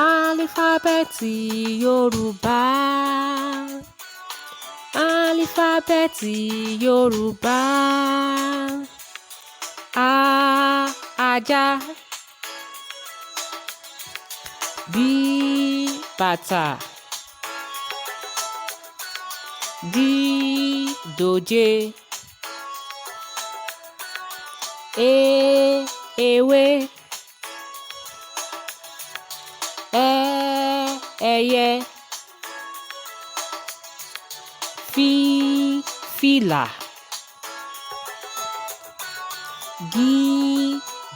Álífábẹ́ẹ̀tì Yorùbá. Álífábẹ́ẹ̀tì Yorùbá. A ajá. B bàtà. D dòjé. E ewé. Ẹyẹ. Fìlà.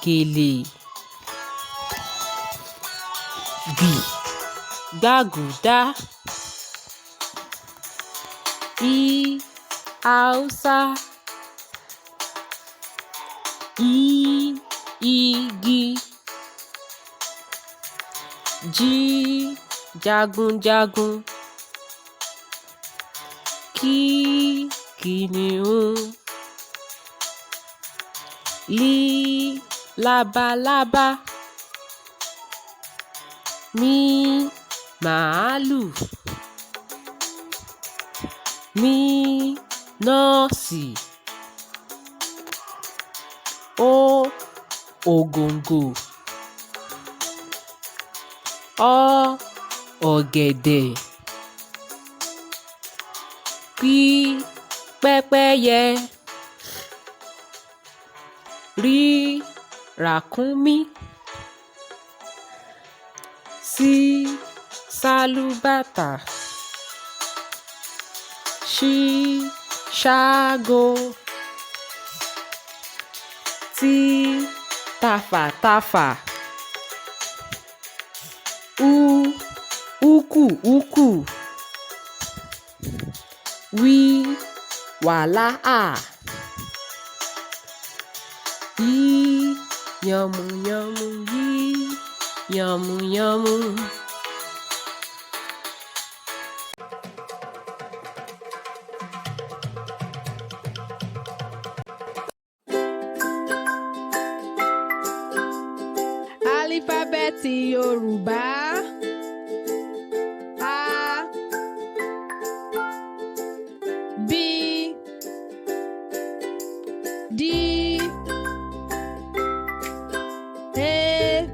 Gèlè. Gbágùúdá. Haúsá. Igi. Jagunjagun. Kìnnìún. Labalábá. Máàlù. Nọ́ọ̀sì. Ògòngò. Ọ̀gẹ̀dẹ̀. Pépéye. Ràkúnmí. Sálúbàtà. Ṣágo. Tafàtafà. Úkù. Wàláà. Yànmùyánmú. Yànmùyánmú. Álífábẹ́ẹ̀tì Yorùbá. A B D E F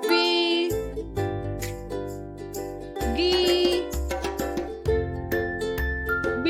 G B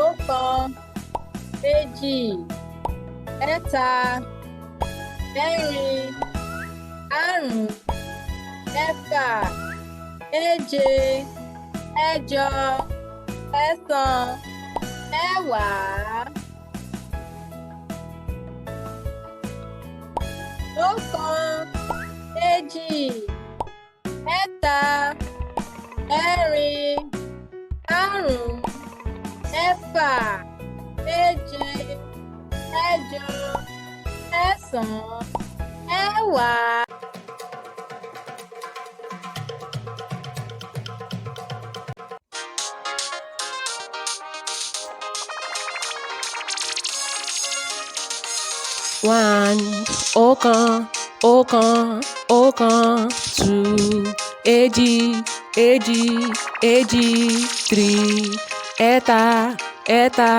ọ̀kan, èjì, ẹ̀ta, ẹ̀rin, àrún, ẹ̀fà, èje, ẹ̀jọ, ẹ̀sán, ẹ̀wàá. Ọ̀kan, èjì, ẹ̀ta, ẹ̀rin, àrún, ẹ̀fà, èje, ẹ̀jọ, ẹ̀sán, ẹ̀wàá. One, ọ̀kan, ọ̀kan, ọ̀kan. Two, èjì, èjì, èjì. Three, ẹ̀ta, ẹ̀ta,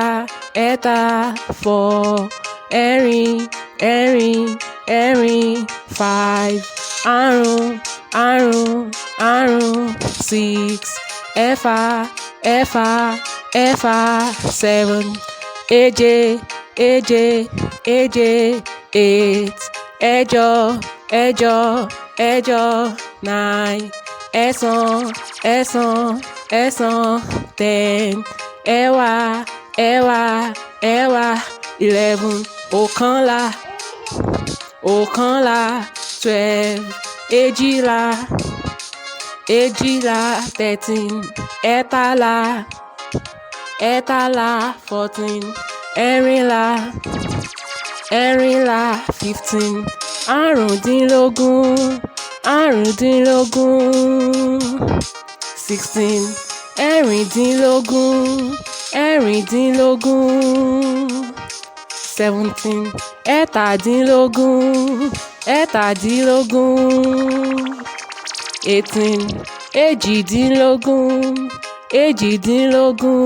ẹ̀ta. Four, ẹ̀rin, ẹ̀rin, ẹ̀rin. Five, àrún, àrún, àrún. Six, ẹ̀fà, ẹ̀fà, ẹ̀fà. Seven, èje, èje, èje. Eight, ẹ̀jọ, ẹ̀jọ, ẹ̀jọ. Nine, ẹ̀sán, ẹ̀sán, ẹ̀sán. Ten, ẹ̀wá, ẹ̀wá, ẹ̀wá. 11, ọ̀kànlá, ọ̀kànlá. 12, èjìlá, èjìlá. 13, ẹ̀tàlá, ẹ̀tàlá. 14, ẹ̀rìnlá, ẹ̀rìnlá. 15, àrúndínlógún, àrúndínlógún. 16, ẹ̀rìndínlógún, ẹ̀rìndínlógún. 17, ẹ̀tàdínlógún, ẹ̀tàdínlógún. 18, èjìdínlógún, èjìdínlógún.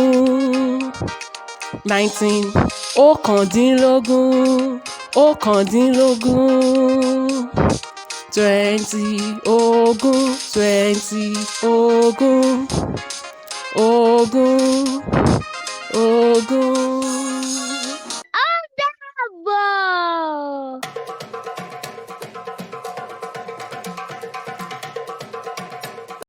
19, ọ̀kàndínlógún, ọ̀kàndínlógún. 20, ogún, 20, ogún, ogún.